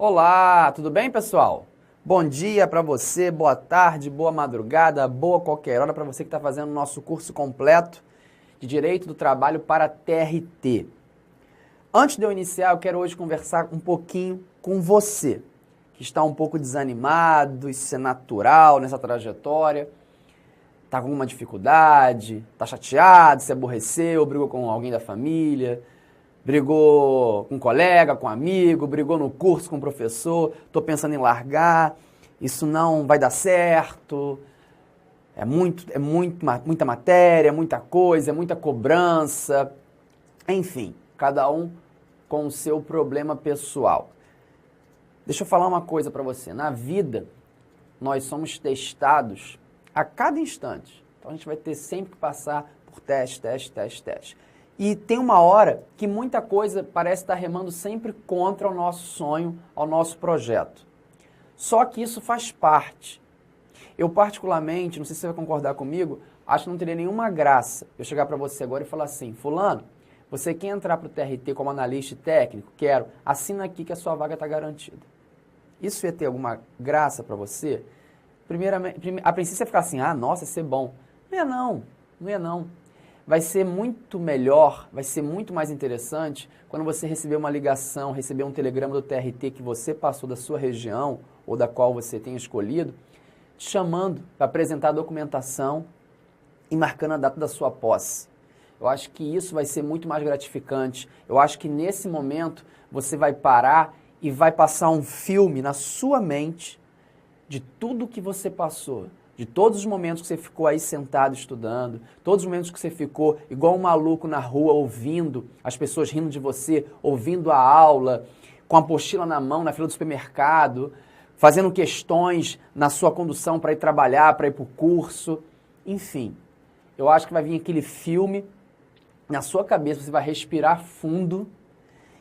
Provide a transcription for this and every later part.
Olá, tudo bem, pessoal? Bom dia para você, boa tarde, boa madrugada, boa qualquer hora para você que está fazendo o nosso curso completo de Direito do Trabalho para TRT. Antes de eu iniciar, eu quero hoje conversar um pouquinho com você, que está um pouco desanimado, isso é natural nessa trajetória, está com alguma dificuldade, está chateado, se aborreceu, brigou com alguém da família, brigou com um colega, com um amigo, brigou no curso com o professor, estou pensando em largar, isso não vai dar certo, muita matéria, muita coisa, muita cobrança, enfim, cada um com o seu problema pessoal. Deixa eu falar uma coisa para você, na vida nós somos testados a cada instante, então a gente vai ter sempre que passar por teste. E tem uma hora que muita coisa parece estar remando sempre contra o nosso sonho, ao nosso projeto. Só que isso faz parte. Eu particularmente, não sei se você vai concordar comigo, acho que não teria nenhuma graça eu chegar para você agora e falar assim, fulano, você quer entrar para o TRT como analista técnico? Quero. Assina aqui que a sua vaga está garantida. Isso ia ter alguma graça para você? A princípio você ficar assim, nossa, ia ser bom. Não ia não. Vai ser muito melhor, vai ser muito mais interessante quando você receber uma ligação, receber um telegrama do TRT que você passou da sua região ou da qual você tenha escolhido, te chamando para apresentar a documentação e marcando a data da sua posse. Eu acho que isso vai ser muito mais gratificante. Eu acho que nesse momento você vai parar e vai passar um filme na sua mente de tudo que você passou. De todos os momentos que você ficou aí sentado estudando, todos os momentos que você ficou igual um maluco na rua ouvindo as pessoas rindo de você, ouvindo a aula, com a apostila na mão na fila do supermercado, fazendo questões na sua condução para ir trabalhar, para ir para o curso, enfim. Eu acho que vai vir aquele filme na sua cabeça, você vai respirar fundo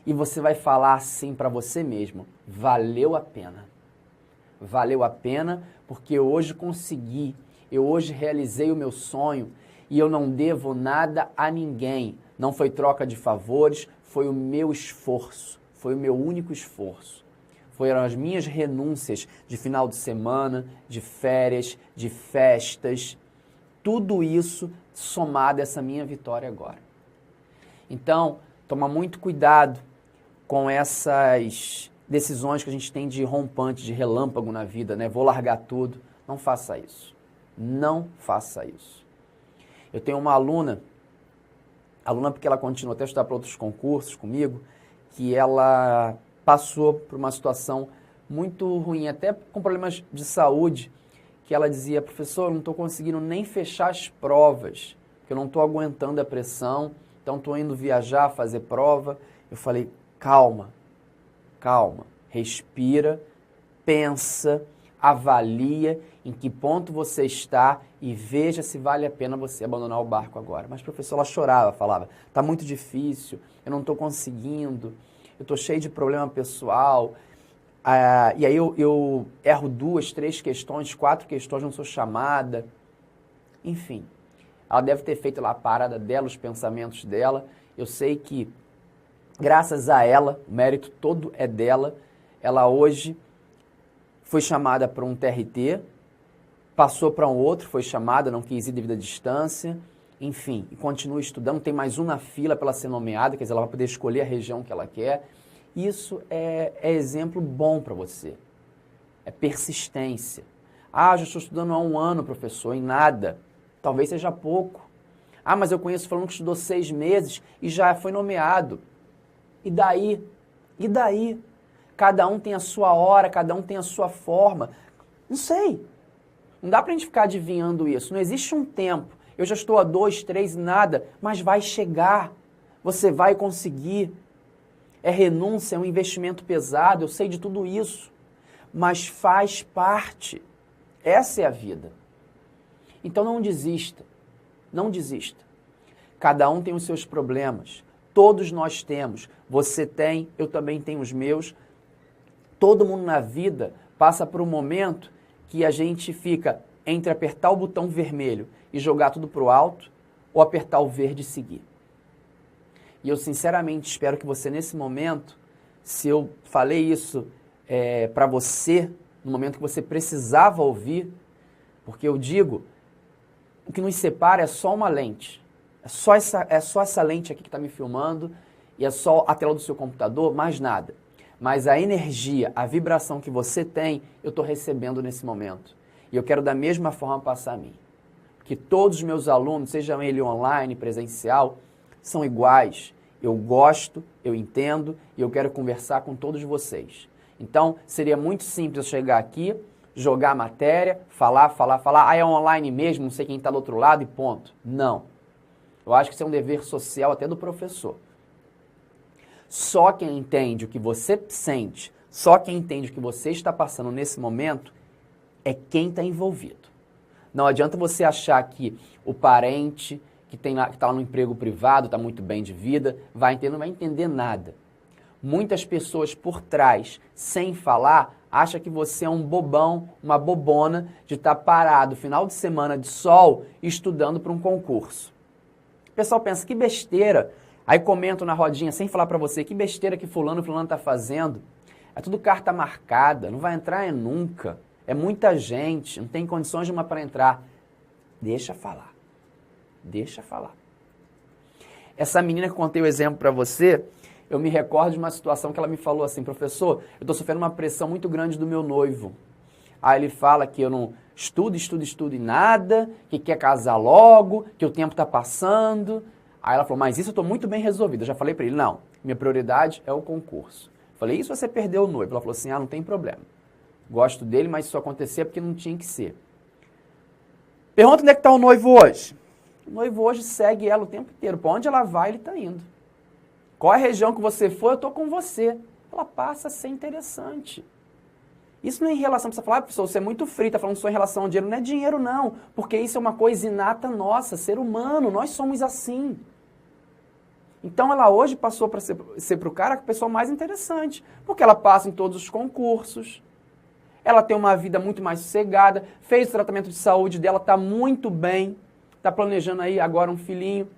e você vai falar assim para você mesmo, valeu a pena. Valeu a pena porque eu hoje consegui, eu hoje realizei o meu sonho e eu não devo nada a ninguém. Não foi troca de favores, foi o meu esforço, foi o meu único esforço. Foram as minhas renúncias de final de semana, de férias, de festas, tudo isso somado a essa minha vitória agora. Então, toma muito cuidado com essas decisões que a gente tem de rompante, de relâmpago na vida, né? Vou largar tudo. Não faça isso. Não faça isso. Eu tenho uma aluna porque ela continua até estudar para outros concursos comigo, que ela passou por uma situação muito ruim, até com problemas de saúde, que ela dizia, professor, eu não estou conseguindo nem fechar as provas, porque eu não estou aguentando a pressão, então estou indo viajar, fazer prova. Eu falei, calma, respira, pensa, avalia em que ponto você está e veja se vale a pena você abandonar o barco agora. Mas, professor, ela chorava, falava, está muito difícil, eu não estou conseguindo, eu estou cheio de problema pessoal, e aí eu erro 2, 3 questões, 4 questões, não sou chamada. Enfim, ela deve ter feito lá a parada dela, os pensamentos dela. Eu sei que graças a ela, o mérito todo é dela, ela hoje foi chamada para um TRT, passou para um outro, foi chamada, não quis ir devido à distância, enfim, e continua estudando, tem mais um na fila para ela ser nomeada, quer dizer, ela vai poder escolher a região que ela quer. Isso é exemplo bom para você, é persistência. Já estou estudando há 1 ano, professor, em nada, talvez seja pouco. Mas eu conheço falando que estudou 6 meses e já foi nomeado. E daí? Cada um tem a sua hora, cada um tem a sua forma. Não sei. Não dá pra gente ficar adivinhando isso. Não existe um tempo. Eu já estou há 2, 3, nada, mas vai chegar. Você vai conseguir. É renúncia, é um investimento pesado, eu sei de tudo isso. Mas faz parte. Essa é a vida. Então não desista. Não desista. Cada um tem os seus problemas. Todos nós temos. Você tem, eu também tenho os meus. Todo mundo na vida passa por um momento que a gente fica entre apertar o botão vermelho e jogar tudo para o alto ou apertar o verde e seguir. E eu sinceramente espero que você nesse momento, se eu falei isso para você no momento que você precisava ouvir, porque eu digo, o que nos separa é só uma lente. É só essa lente aqui que está me filmando e é só a tela do seu computador, mais nada. Mas a energia, a vibração que você tem, eu estou recebendo nesse momento. E eu quero da mesma forma passar a mim. Que todos os meus alunos, sejam eles online, presencial, são iguais. Eu gosto, eu entendo e eu quero conversar com todos vocês. Então, seria muito simples eu chegar aqui, jogar a matéria, falar, é online mesmo, não sei quem está do outro lado e ponto. Não. Eu acho que isso é um dever social até do professor. Só quem entende o que você sente, só quem entende o que você está passando nesse momento, é quem está envolvido. Não adianta você achar que o parente que está lá no emprego privado, está muito bem de vida, não vai entender nada. Muitas pessoas por trás, sem falar, acham que você é um bobão, uma bobona de estar parado final de semana de sol estudando para um concurso. O pessoal pensa, que besteira. Aí comento na rodinha, sem falar para você, que besteira que fulano está fazendo. É tudo carta marcada, não vai entrar nunca. É muita gente, não tem condições de uma para entrar. Deixa falar. Deixa falar. Essa menina que eu contei o exemplo para você, eu me recordo de uma situação que ela me falou assim, professor, eu estou sofrendo uma pressão muito grande do meu noivo. Aí ele fala que eu não estudo e nada, que quer casar logo, que o tempo está passando. Aí ela falou, mas isso eu estou muito bem resolvida. Eu já falei para ele, não, minha prioridade é o concurso. Falei, e se você perdeu o noivo? Ela falou assim, não tem problema. Gosto dele, mas isso acontecia porque não tinha que ser. Pergunta onde é que está o noivo hoje. O noivo hoje segue ela o tempo inteiro. Para onde ela vai, ele está indo. Qual é a região que você for, eu estou com você. Ela passa a ser interessante. Isso não é em relação, você falar, professor, você é muito frio, está falando só em relação ao dinheiro. Não é dinheiro não, porque isso é uma coisa inata nossa, ser humano, nós somos assim. Então ela hoje passou para ser para o cara a pessoa mais interessante, porque ela passa em todos os concursos, ela tem uma vida muito mais sossegada, fez o tratamento de saúde dela, está muito bem, está planejando aí agora um filhinho.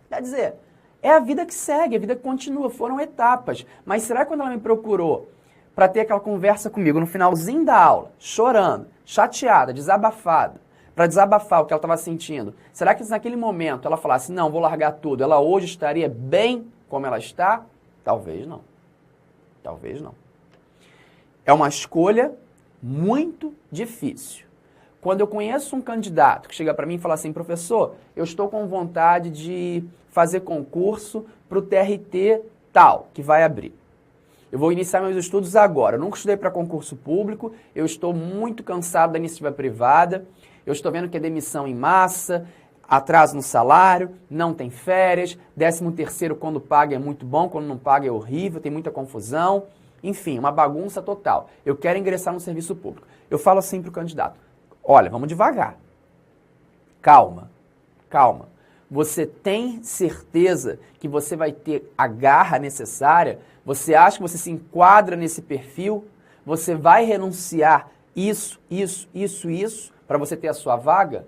Quer dizer, é a vida que segue, a vida que continua, foram etapas. Mas será que quando ela me procurou para ter aquela conversa comigo no finalzinho da aula, chorando, chateada, desabafada, para desabafar o que ela estava sentindo, será que se naquele momento ela falasse, não, vou largar tudo, ela hoje estaria bem como ela está? Talvez não. Talvez não. É uma escolha muito difícil. Quando eu conheço um candidato que chega para mim e fala assim, professor, eu estou com vontade de fazer concurso para o TRT tal, que vai abrir. Eu vou iniciar meus estudos agora. Eu nunca estudei para concurso público, eu estou muito cansado da iniciativa privada, eu estou vendo que é demissão em massa, atraso no salário, não tem férias, 13º quando paga é muito bom, quando não paga é horrível, tem muita confusão, enfim, uma bagunça total. Eu quero ingressar no serviço público. Eu falo assim para o candidato, olha, vamos devagar, calma, calma. Você tem certeza que você vai ter a garra necessária? Você acha que você se enquadra nesse perfil? Você vai renunciar isso para você ter a sua vaga?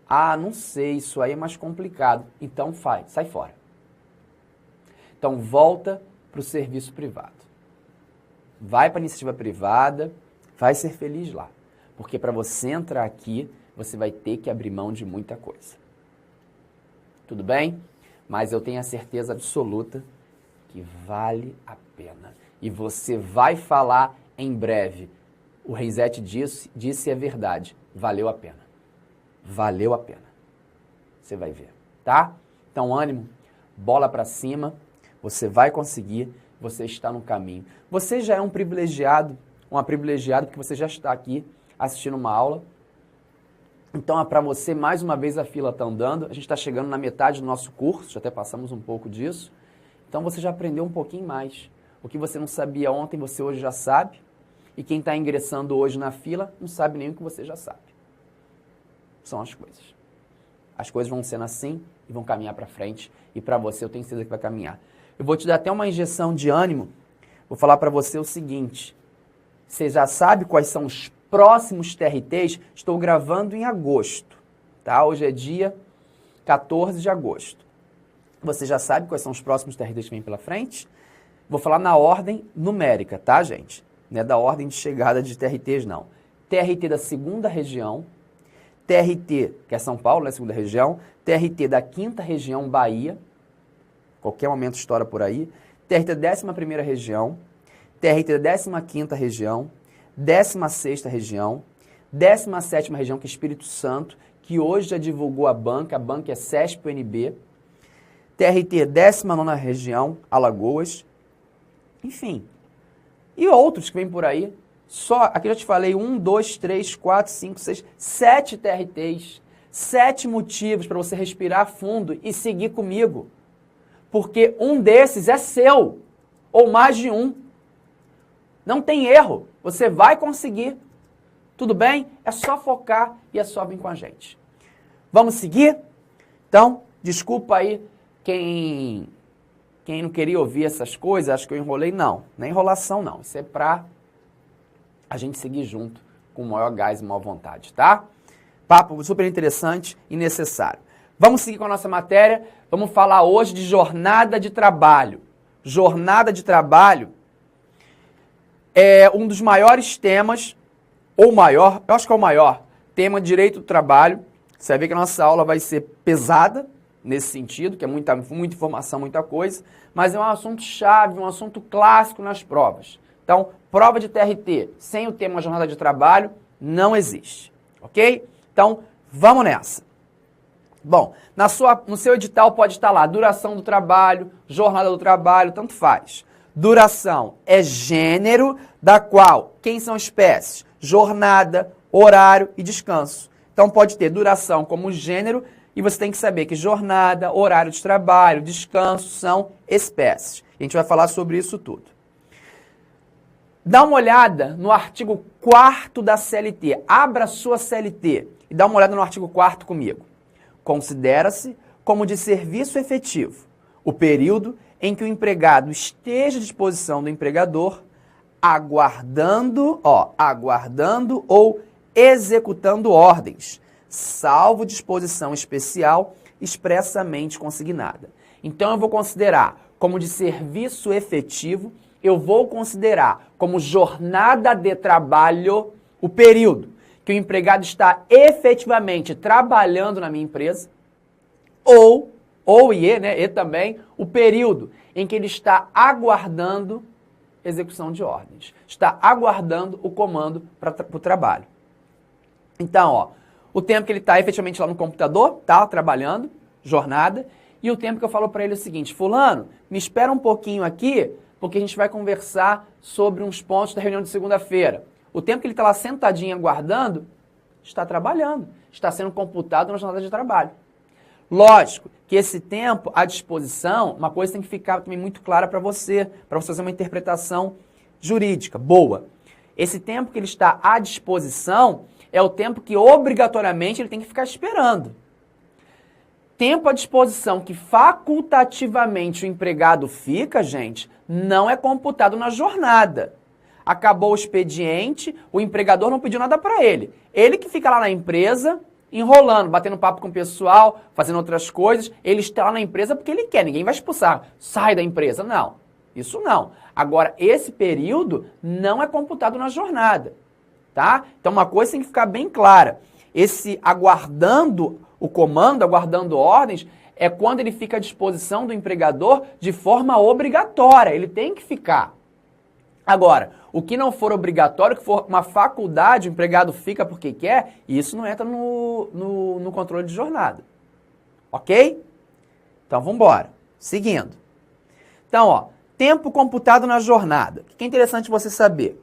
Ah, não sei, isso aí é mais complicado. Então sai fora. Então volta para o serviço privado. Vai para a iniciativa privada, vai ser feliz lá. Porque para você entrar aqui, você vai ter que abrir mão de muita coisa. Tudo bem? Mas eu tenho a certeza absoluta que vale a pena. E você vai falar em breve. O Renzetti disse é verdade. Valeu a pena. Valeu a pena. Você vai ver, tá? Então, ânimo, bola pra cima. Você vai conseguir. Você está no caminho. Você já é um privilegiado, uma privilegiada, porque você já está aqui assistindo uma aula. Então, para você, mais uma vez, a fila está andando. A gente está chegando na metade do nosso curso, já até passamos um pouco disso. Então, você já aprendeu um pouquinho mais. O que você não sabia ontem, você hoje já sabe. E quem está ingressando hoje na fila, não sabe nem o que você já sabe. São as coisas. As coisas vão sendo assim e vão caminhar para frente. E para você, eu tenho certeza que vai caminhar. Eu vou te dar até uma injeção de ânimo. Vou falar para você o seguinte. Você já sabe quais são os próximos TRTs? Estou gravando em agosto, tá? Hoje é dia 14 de agosto. Você já sabe quais são os próximos TRTs que vem pela frente? Vou falar na ordem numérica, tá, gente? Não é da ordem de chegada de TRTs, não. TRT da segunda região, TRT, que é São Paulo, né, segunda região, TRT da quinta região, Bahia, qualquer momento estoura por aí, TRT da 11ª região, TRT da 15ª região, 16ª região, 17ª região, que é Espírito Santo, que hoje já divulgou a banca é CESP-UNB, TRT 19ª região, Alagoas, enfim. E outros que vêm por aí, só, aqui eu já te falei, 1, 2, 3, 4, 5, 6, 7 TRTs, 7 motivos para você respirar fundo e seguir comigo. Porque um desses é seu, ou mais de um. Não tem erro, você vai conseguir. Tudo bem? É só focar e é só vir com a gente. Vamos seguir? Então, desculpa aí quem não queria ouvir essas coisas, acho que eu enrolei. Não é enrolação não, isso é pra a gente seguir junto com o maior gás e maior vontade, tá? Papo super interessante e necessário. Vamos seguir com a nossa matéria, vamos falar hoje de jornada de trabalho. Jornada de trabalho é um dos maiores temas, ou maior, eu acho que é o maior, tema de direito do trabalho. Você vai ver que a nossa aula vai ser pesada nesse sentido, que é muita informação, muita coisa, mas é um assunto chave, um assunto clássico nas provas. Então, prova de TRT sem o tema jornada de trabalho não existe, ok? Então, vamos nessa. Bom, no seu edital pode estar lá duração do trabalho, jornada do trabalho, tanto faz. Duração é gênero da qual, quem são espécies? Jornada, horário e descanso. Então pode ter duração como gênero e você tem que saber que jornada, horário de trabalho, descanso são espécies. A gente vai falar sobre isso tudo. Dá uma olhada no artigo 4º da CLT. Abra a sua CLT e dá uma olhada no artigo 4º comigo. Considera-se como de serviço efetivo o período em que o empregado esteja à disposição do empregador, aguardando ou executando ordens, salvo disposição especial expressamente consignada. Então eu vou considerar como de serviço efetivo, eu vou considerar como jornada de trabalho o período que o empregado está efetivamente trabalhando na minha empresa, e também o período em que ele está aguardando execução de ordens, está aguardando o comando para o trabalho. Então, o tempo que ele está efetivamente lá no computador, tá trabalhando, jornada, e o tempo que eu falo para ele é o seguinte: fulano, me espera um pouquinho aqui, porque a gente vai conversar sobre uns pontos da reunião de segunda-feira. O tempo que ele está lá sentadinho aguardando, está trabalhando, está sendo computado na jornada de trabalho. Lógico que esse tempo à disposição, uma coisa tem que ficar também muito clara para você fazer uma interpretação jurídica boa. Esse tempo que ele está à disposição é o tempo que obrigatoriamente ele tem que ficar esperando. Tempo à disposição que facultativamente o empregado fica, gente, não é computado na jornada. Acabou o expediente, o empregador não pediu nada para ele. Ele que fica lá na empresa, enrolando, batendo papo com o pessoal, fazendo outras coisas. Ele está lá na empresa porque ele quer, ninguém vai expulsar. Sai da empresa. Não, isso não. Agora, esse período não é computado na jornada, tá? Então, uma coisa tem que ficar bem clara. Esse aguardando o comando, aguardando ordens, é quando ele fica à disposição do empregador de forma obrigatória. Ele tem que ficar. Agora, o que não for obrigatório, que for uma faculdade, o empregado fica porque quer, isso não entra no controle de jornada. Ok? Então, vamos embora. Seguindo. Então, tempo computado na jornada. O que é interessante você saber?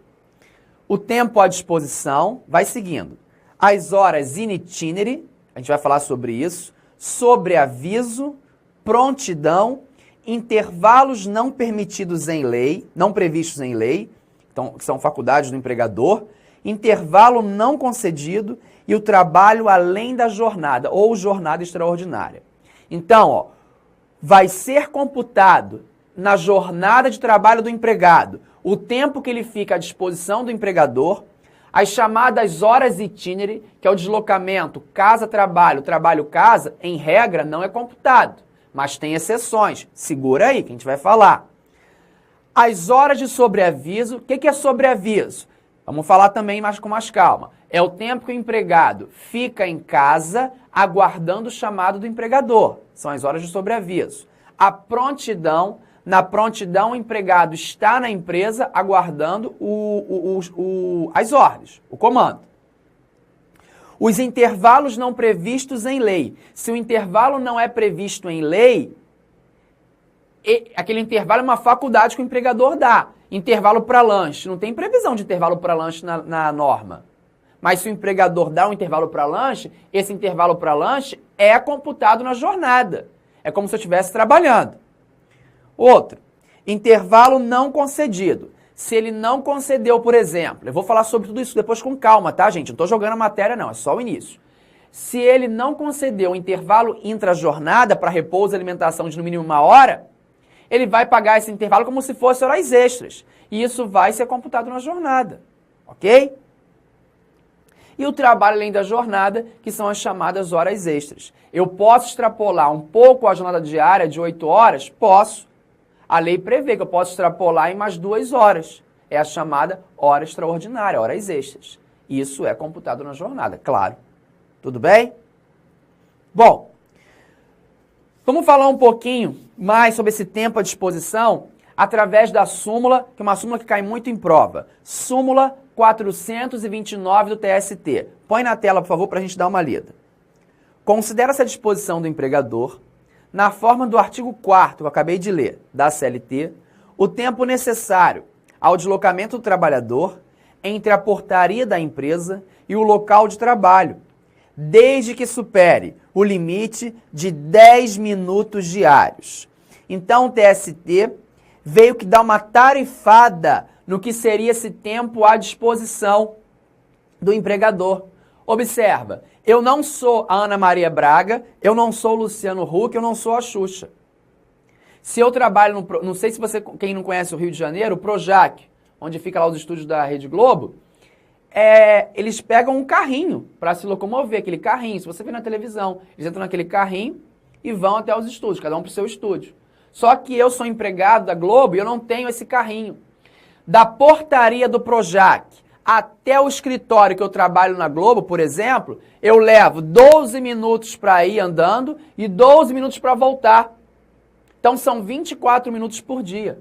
O tempo à disposição, vai seguindo. As horas in itinere, a gente vai falar sobre isso, sobreaviso, prontidão, intervalos não permitidos em lei, não previstos em lei, então, que são faculdades do empregador, intervalo não concedido e o trabalho além da jornada, ou jornada extraordinária. Então, vai ser computado na jornada de trabalho do empregado o tempo que ele fica à disposição do empregador, as chamadas horas itinere, que é o deslocamento casa-trabalho, trabalho-casa, em regra, não é computado. Mas tem exceções. Segura aí, que a gente vai falar. As horas de sobreaviso, o que é sobreaviso? Vamos falar também mais com mais calma. É o tempo que o empregado fica em casa aguardando o chamado do empregador. São as horas de sobreaviso. A prontidão, na prontidão o empregado está na empresa aguardando as ordens, o comando. Os intervalos não previstos em lei. Se o intervalo não é previsto em lei, aquele intervalo é uma faculdade que o empregador dá. Intervalo para lanche. Não tem previsão de intervalo para lanche na norma. Mas se o empregador dá um intervalo para lanche, esse intervalo para lanche é computado na jornada. É como se eu estivesse trabalhando. Outro, intervalo não concedido. Se ele não concedeu, por exemplo, eu vou falar sobre tudo isso depois com calma, tá, gente? Não estou jogando a matéria, não, é só o início. Se ele não concedeu um intervalo intra-jornada para repouso e alimentação de no mínimo 1 hora, ele vai pagar esse intervalo como se fosse horas extras. E isso vai ser computado na jornada, ok? E o trabalho além da jornada, que são as chamadas horas extras. Eu posso extrapolar um pouco a jornada diária de 8 horas? Posso. A lei prevê que eu posso extrapolar em mais 2 horas. É a chamada hora extraordinária, horas extras. Isso é computado na jornada, claro. Tudo bem? Bom, vamos falar um pouquinho mais sobre esse tempo à disposição através da súmula, que é uma súmula que cai muito em prova. Súmula 429 do TST. Põe na tela, por favor, para a gente dar uma lida. Considera-se a disposição do empregador, na forma do artigo 4º, que eu acabei de ler, da CLT, o tempo necessário ao deslocamento do trabalhador entre a portaria da empresa e o local de trabalho, desde que supere o limite de 10 minutos diários. Então, o TST veio que dar uma tarifada no que seria esse tempo à disposição do empregador. Observa, eu não sou a Ana Maria Braga, eu não sou o Luciano Huck, eu não sou a Xuxa. Se eu trabalho não sei se você, quem não conhece o Rio de Janeiro, o Projac, onde fica lá os estúdios da Rede Globo, eles pegam um carrinho para se locomover, aquele carrinho, se você vê na televisão, eles entram naquele carrinho e vão até os estúdios, cada um para o seu estúdio. Só que eu sou empregado da Globo e eu não tenho esse carrinho. Da portaria do Projac até o escritório que eu trabalho na Globo, por exemplo, eu levo 12 minutos para ir andando e 12 minutos para voltar. Então são 24 minutos por dia.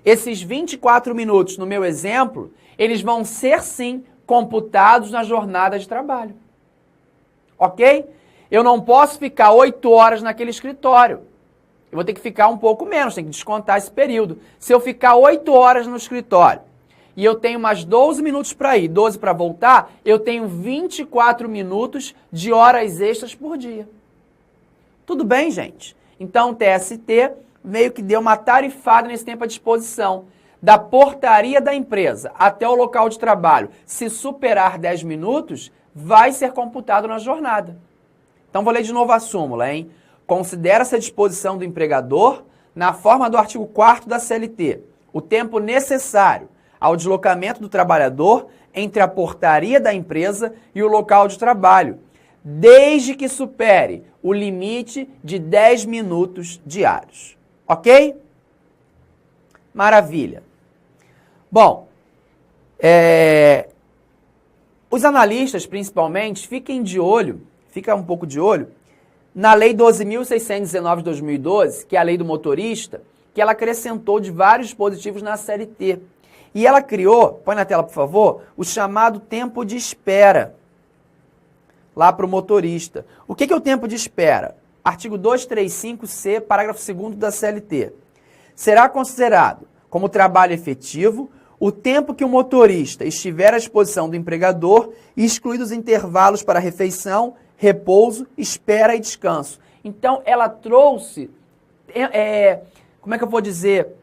Esses 24 minutos, no meu exemplo, eles vão ser sim computados na jornada de trabalho. Ok? Eu não posso ficar 8 horas naquele escritório. Eu vou ter que ficar um pouco menos, tem que descontar esse período. Se eu ficar 8 horas no escritório e eu tenho mais 12 minutos para ir, 12 para voltar, eu tenho 24 minutos de horas extras por dia. Tudo bem, gente? Então o TST meio que deu uma tarifada nesse tempo à disposição. Da portaria da empresa até o local de trabalho, se superar 10 minutos, vai ser computado na jornada. Então vou ler de novo a súmula, hein? Considera-se a disposição do empregador, na forma do artigo 4º da CLT, o tempo necessário ao deslocamento do trabalhador entre a portaria da empresa e o local de trabalho, desde que supere o limite de 10 minutos diários. Ok? Maravilha. Bom, os analistas, principalmente, fiquem um pouco de olho, na Lei 12.619 de 2012, que é a lei do motorista, que ela acrescentou de vários dispositivos na CLT. E ela criou, põe na tela por favor, o chamado tempo de espera, lá para o motorista. O que é o tempo de espera? Artigo 235C, parágrafo 2º da CLT. Será considerado como trabalho efetivo o tempo que o motorista estiver à disposição do empregador, excluídos intervalos para refeição, repouso, espera e descanso. Então, ela trouxe, como é que eu vou dizer,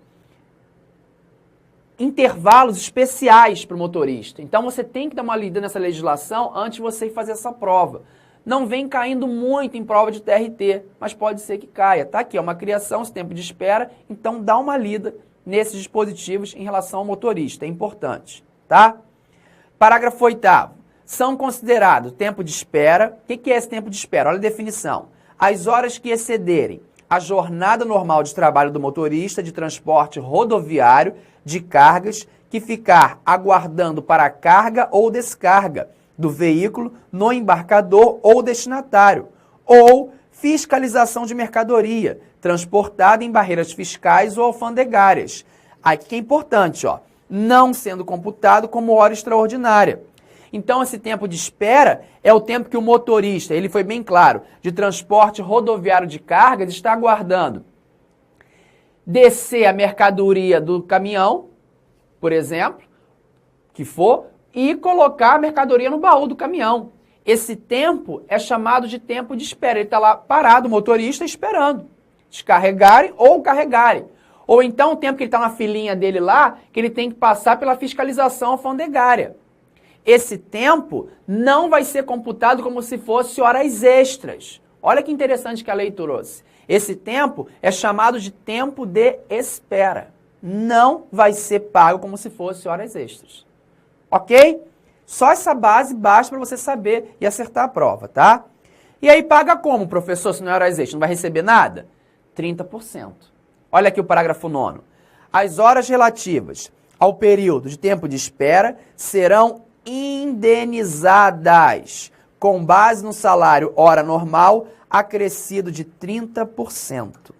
intervalos especiais para o motorista. Então, você tem que dar uma lida nessa legislação antes de você ir fazer essa prova. Não vem caindo muito em prova de TRT, mas pode ser que caia. Tá aqui, é uma criação, esse tempo de espera, então dá uma lida nesses dispositivos em relação ao motorista, é importante, tá? Parágrafo 8º. São considerados tempo de espera. O que é esse tempo de espera? Olha a definição. As horas que excederem a jornada normal de trabalho do motorista de transporte rodoviário de cargas que ficar aguardando para carga ou descarga do veículo no embarcador ou destinatário, ou fiscalização de mercadoria transportada em barreiras fiscais ou alfandegárias. Aqui que é importante, ó, não sendo computado como hora extraordinária. Então, esse tempo de espera é o tempo que o motorista, ele foi bem claro, de transporte rodoviário de cargas, está aguardando descer a mercadoria do caminhão, por exemplo, que for, e colocar a mercadoria no baú do caminhão. Esse tempo é chamado de tempo de espera. Ele está lá parado, o motorista, esperando descarregarem ou carregarem. Ou então o tempo que ele está na filinha dele lá, que ele tem que passar pela fiscalização alfandegária. Esse tempo não vai ser computado como se fosse horas extras. Olha que interessante que a lei trouxe. Esse tempo é chamado de tempo de espera. Não vai ser pago como se fosse horas extras. Ok? Só essa base basta para você saber e acertar a prova, tá? E aí paga como, professor, se não é horas extras? Não vai receber nada? 30%. Olha aqui o parágrafo 9º. As horas relativas ao período de tempo de espera serão indenizadas com base no salário hora normal acrescido de 30%.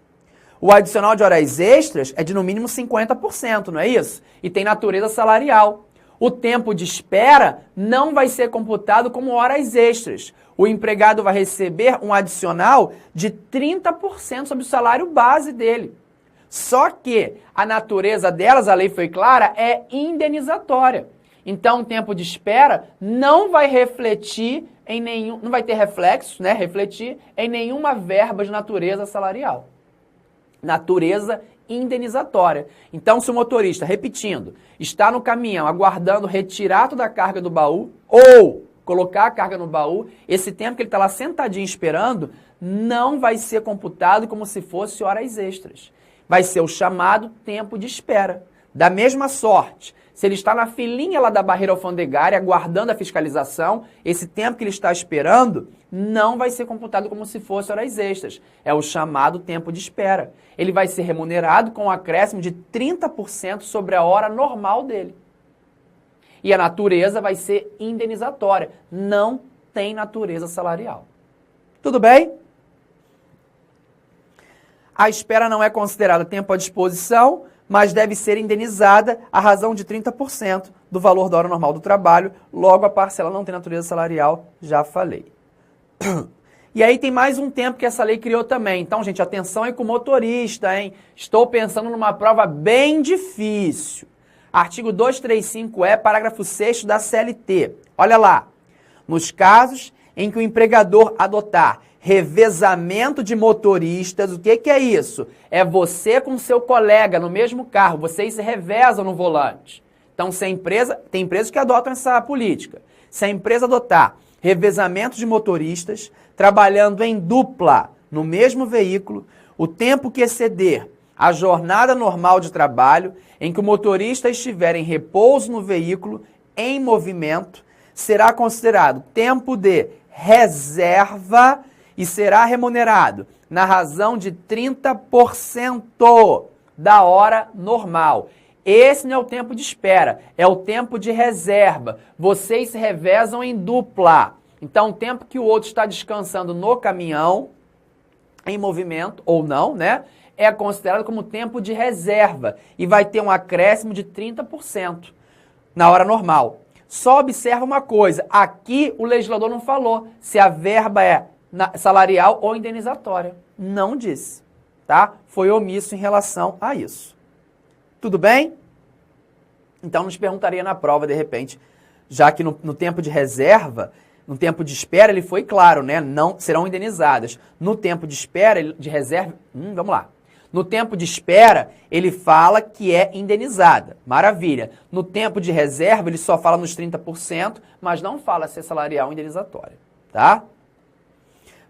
O adicional de horas extras é de no mínimo 50%, não é isso? E tem natureza salarial. O tempo de espera não vai ser computado como horas extras. O empregado vai receber um adicional de 30% sobre o salário base dele. Só que a natureza delas, a lei foi clara, é indenizatória. Então, o tempo de espera não vai refletir em nenhum, não vai ter reflexo, né? Refletir em nenhuma verba de natureza salarial. Natureza indenizatória. Então, se o motorista, repetindo, está no caminhão aguardando retirar toda a carga do baú ou colocar a carga no baú, esse tempo que ele está lá sentadinho esperando não vai ser computado como se fosse horas extras. Vai ser o chamado tempo de espera. Da mesma sorte, se ele está na filinha lá da barreira alfandegária aguardando a fiscalização, esse tempo que ele está esperando não vai ser computado como se fosse horas extras. É o chamado tempo de espera. Ele vai ser remunerado com um acréscimo de 30% sobre a hora normal dele. E a natureza vai ser indenizatória. Não tem natureza salarial. Tudo bem? A espera não é considerada tempo à disposição, mas deve ser indenizada à razão de 30% do valor da hora normal do trabalho. Logo, a parcela não tem natureza salarial, já falei. E aí tem mais um tempo que essa lei criou também. Então, gente, atenção aí com o motorista, hein? Estou pensando numa prova bem difícil. Artigo 235-E, parágrafo 6º da CLT. Olha lá. Nos casos em que o empregador adotar revezamento de motoristas, o que é isso? É você com seu colega no mesmo carro, vocês se revezam no volante. Então, se a empresa, tem empresas que adotam essa política. Se a empresa adotar revezamento de motoristas, trabalhando em dupla no mesmo veículo, o tempo que exceder a jornada normal de trabalho, em que o motorista estiver em repouso no veículo, em movimento, será considerado tempo de reserva e será remunerado na razão de 30% da hora normal. Esse não é o tempo de espera, é o tempo de reserva. Vocês se revezam em dupla. Então, o tempo que o outro está descansando no caminhão, em movimento, ou não, né? É considerado como tempo de reserva e vai ter um acréscimo de 30% na hora normal. Só observa uma coisa, aqui o legislador não falou se a verba é salarial ou indenizatória. Não disse, tá? Foi omisso em relação a isso. Tudo bem? Então nos perguntaria na prova, de repente, já que no tempo de reserva, no tempo de espera, ele foi claro, né? Não serão indenizadas. No tempo de espera, de reserva, vamos lá. No tempo de espera, ele fala que é indenizada. Maravilha. No tempo de reserva, ele só fala nos 30%, mas não fala se é salarial ou indenizatória, tá?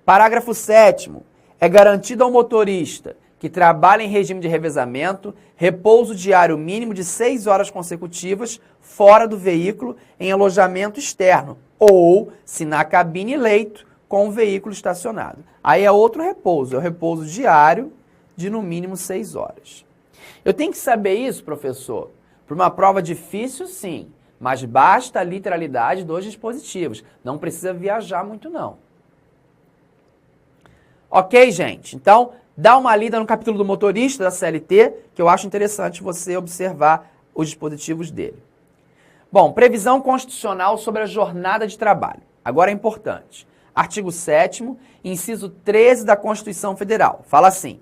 Parágrafo 7º. É garantido ao motorista que trabalha em regime de revezamento, repouso diário mínimo de 6 horas consecutivas fora do veículo em alojamento externo, ou, se na cabine leito, com o veículo estacionado. Aí é outro repouso, é o repouso diário de no mínimo 6 horas. Eu tenho que saber isso, professor? Para uma prova difícil, sim, mas basta a literalidade dos dispositivos. Não precisa viajar muito, não. Ok, gente? Então, dá uma lida no capítulo do motorista da CLT, que eu acho interessante você observar os dispositivos dele. Bom, previsão constitucional sobre a jornada de trabalho. Agora é importante. Artigo 7º, inciso 13 da Constituição Federal. Fala assim: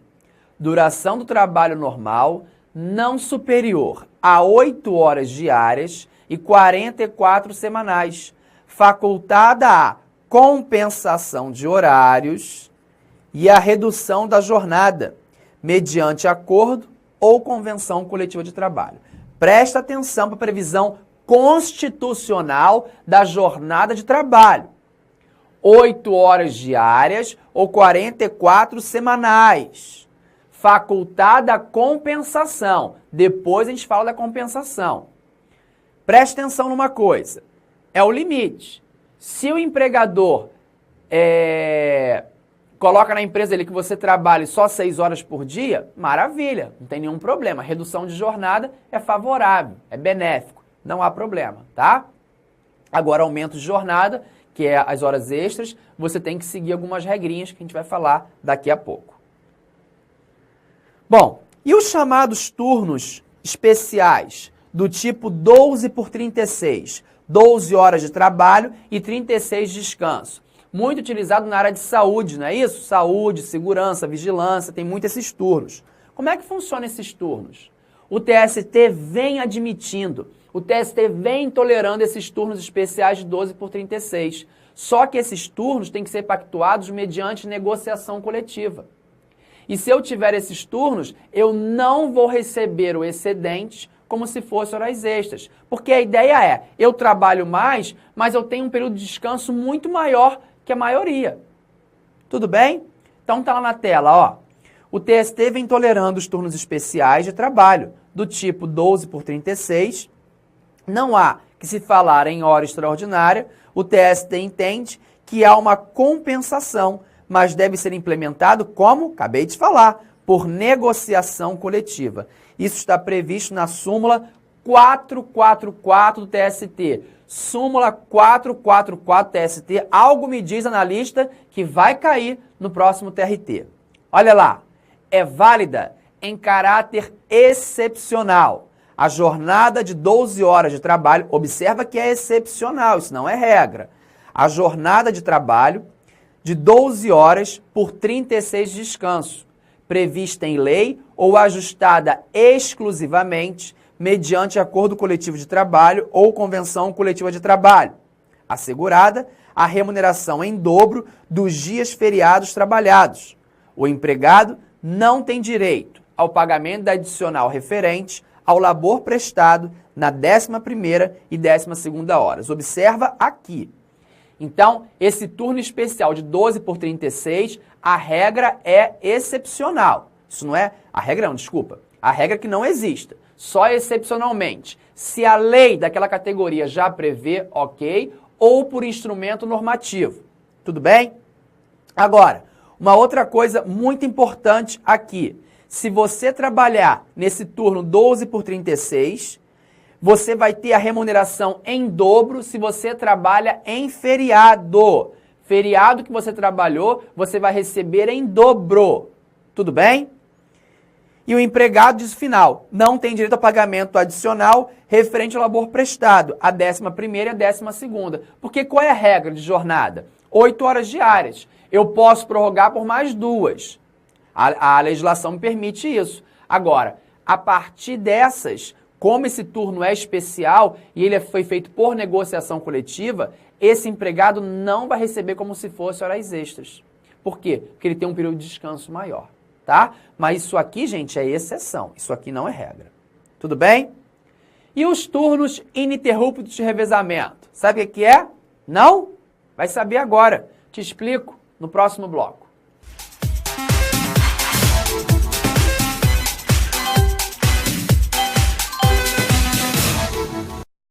duração do trabalho normal não superior a 8 horas diárias e 44 semanais, facultada a compensação de horários e a redução da jornada, mediante acordo ou convenção coletiva de trabalho. Presta atenção para a previsão constitucional da jornada de trabalho. 8 horas diárias ou 44 semanais. Facultada a compensação. Depois a gente fala da compensação. Preste atenção numa coisa. É o limite. Se o empregador coloca na empresa dele que você trabalhe só 6 horas por dia, maravilha, não tem nenhum problema. A redução de jornada é favorável, é benéfico, não há problema, tá? Agora, aumento de jornada, que é as horas extras, você tem que seguir algumas regrinhas que a gente vai falar daqui a pouco. Bom, e os chamados turnos especiais do tipo 12 por 36? 12 horas de trabalho e 36 de descanso. Muito utilizado na área de saúde, não é isso? Saúde, segurança, vigilância, tem muito esses turnos. Como é que funcionam esses turnos? O TST vem admitindo, o TST vem tolerando esses turnos especiais de 12 por 36. Só que esses turnos têm que ser pactuados mediante negociação coletiva. E se eu tiver esses turnos, eu não vou receber o excedente como se fosse horas extras. Porque a ideia é, eu trabalho mais, mas eu tenho um período de descanso muito maior que a maioria. Tudo bem? Então tá lá na tela, ó. O TST vem tolerando os turnos especiais de trabalho, do tipo 12 por 36. Não há que se falar em hora extraordinária. O TST entende que há uma compensação, mas deve ser implementado como, acabei de falar, por negociação coletiva. Isso está previsto na súmula 444 do TST. Súmula 444 do TST, algo me diz, analista, que vai cair no próximo TRT. Olha lá, é válida em caráter excepcional. A jornada de 12 horas de trabalho, observa que é excepcional, isso não é regra. A jornada de trabalho de 12 horas por 36 de descanso, prevista em lei ou ajustada exclusivamente mediante acordo coletivo de trabalho ou convenção coletiva de trabalho, assegurada a remuneração em dobro dos dias feriados trabalhados. O empregado não tem direito ao pagamento da adicional referente ao labor prestado na 11ª e 12ª horas. Observa aqui. Então, esse turno especial de 12 por 36, a regra é excepcional. Isso não é... A regra não, desculpa. A regra é que não exista. Só excepcionalmente. Se a lei daquela categoria já prevê, ok, ou por instrumento normativo. Tudo bem? Agora, uma outra coisa muito importante aqui. Se você trabalhar nesse turno 12 por 36, você vai ter a remuneração em dobro se você trabalha em feriado. Feriado que você trabalhou, você vai receber em dobro. Tudo bem? E o empregado diz final, não tem direito a pagamento adicional referente ao labor prestado, a 11ª e a 12ª. Porque qual é a regra de jornada? 8 horas diárias. Eu posso prorrogar por mais 2. A legislação me permite isso. Agora, a partir dessas, como esse turno é especial e ele foi feito por negociação coletiva, esse empregado não vai receber como se fosse horas extras. Por quê? Porque ele tem um período de descanso maior, tá? Mas isso aqui, gente, é exceção. Isso aqui não é regra. Tudo bem? E os turnos ininterruptos de revezamento? Sabe o que é? Não? Vai saber agora. Te explico no próximo bloco.